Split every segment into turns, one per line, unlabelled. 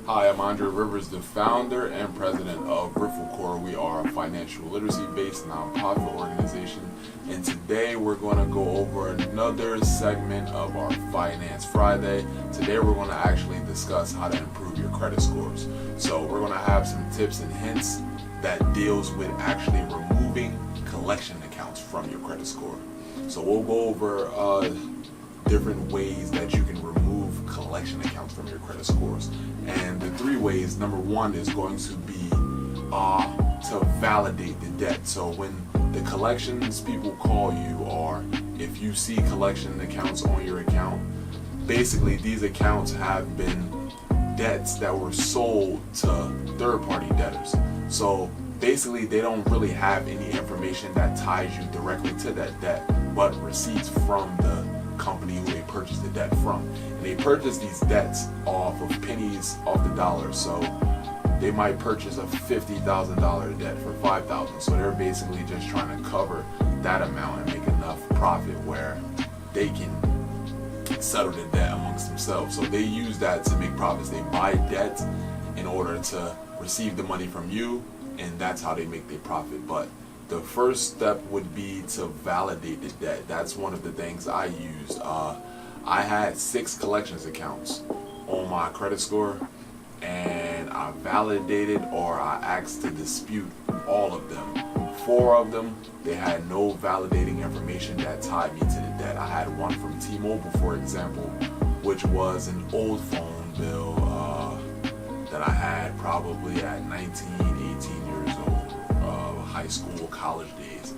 Hi, I'm Andre Rivers, the founder and president of RIFL Corp. We are a financial literacy-based nonprofit organization, and today we're going to go over another segment of our Finance Friday. Today we're going to actually discuss how to improve your credit scores. So we're going to have some tips and hints that deals with actually removing collection accounts from your credit score. So we'll go over different ways that you can remove collection accounts from your credit scores. And the three ways, number one is going to be to validate the debt. So when the collections people call you, or if you see collection accounts on your account, basically these accounts have been debts that were sold to third-party debtors. So basically they don't really have any information that ties you directly to that debt, but receipts from the company who they purchased the debt from. And they purchase these debts off of pennies off the dollar. So they might purchase a $50,000 debt for $5,000. So they're basically just trying to cover that amount and make enough profit where they can settle the debt amongst themselves. So they use that to make profits. They buy debt in order to receive the money from you, and that's how they make their profit. But the first step would be to validate the debt. That's one of the things I used. I had 6 collections accounts on my credit score, and I validated, or I asked to dispute all of them. 4 of them, they had no validating information that tied me to the debt. I had one from T-Mobile, for example, which was an old phone bill that I had probably at 19, 18 years old. High school, college days,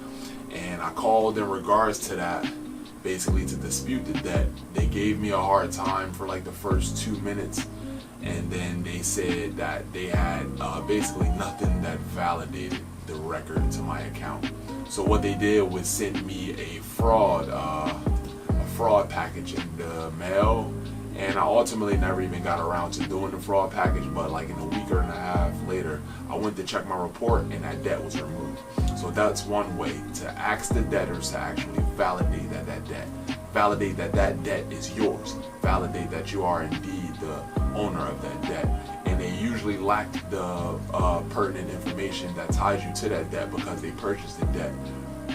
and I called in regards to that, basically to dispute the debt. They gave me a hard time for like the first 2 minutes, and then they said that they had basically nothing that validated the record to my account. So what they did was send me a fraud package in the mail, and I ultimately never even got around to doing the fraud package, but like in a week and a half later, I went to check my report and that debt was removed. So that's one way to ask the debtors to actually validate that debt is yours. Validate that you are indeed the owner of that debt. And they usually lack the pertinent information that ties you to that debt because they purchased the debt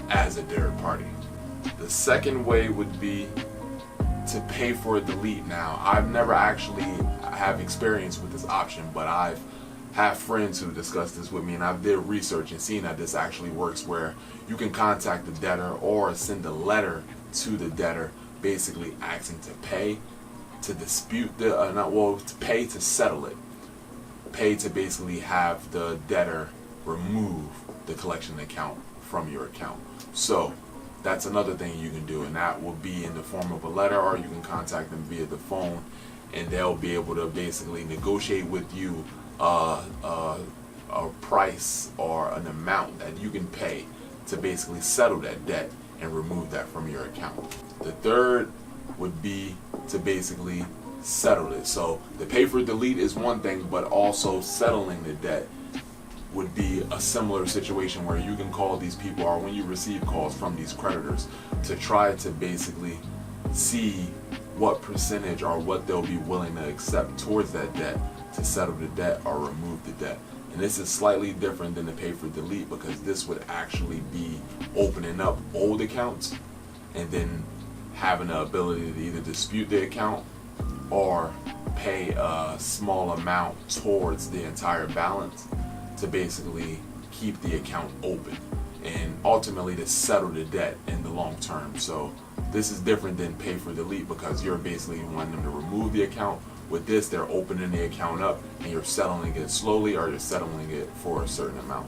as a third party. The second way would be to pay for a delete. Now, I've never actually have experience with this option, but I've have friends who discussed this with me, and I've did research and seen that this actually works, where you can contact the debtor or send a letter to the debtor basically asking to pay, to dispute the to pay to settle it, pay to basically have the debtor remove the collection account from your account. So that's another thing you can do, and that will be in the form of a letter, or you can contact them via the phone, and they'll be able to basically negotiate with you a price or an amount that you can pay to basically settle that debt and remove that from your account. The third would be to basically settle it. So the pay for delete is one thing, but also settling the debt would be a similar situation where you can call these people, or when you receive calls from these creditors, to try to basically see what percentage or what they'll be willing to accept towards that debt to settle the debt or remove the debt. And this is slightly different than the pay for delete, because this would actually be opening up old accounts and then having the ability to either dispute the account or pay a small amount towards the entire balance to basically keep the account open and ultimately to settle the debt in the long term. So this is different than pay for delete, because you're basically wanting them to remove the account. With this, they're opening the account up and you're settling it slowly, or you're settling it for a certain amount.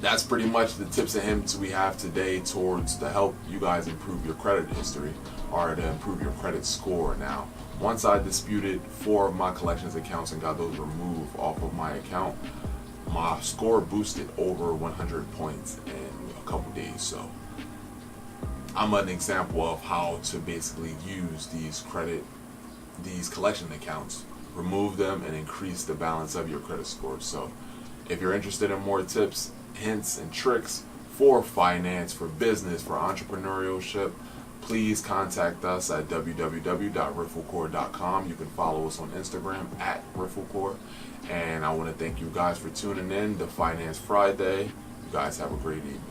That's pretty much the tips and hints we have today towards to help you guys improve your credit history, or to improve your credit score. Now, once I disputed 4 of my collections accounts and got those removed off of my account, my score boosted over 100 points in a couple days. So I'm an example of how to basically use these collection accounts, remove them, and increase the balance of your credit score. So if you're interested in more tips, hints, and tricks for finance, for business, for entrepreneurship, please contact us at www.riflcorp.com. You can follow us on Instagram at RIFL Corp. And I want to thank you guys for tuning in to Finance Friday. You guys have a great evening.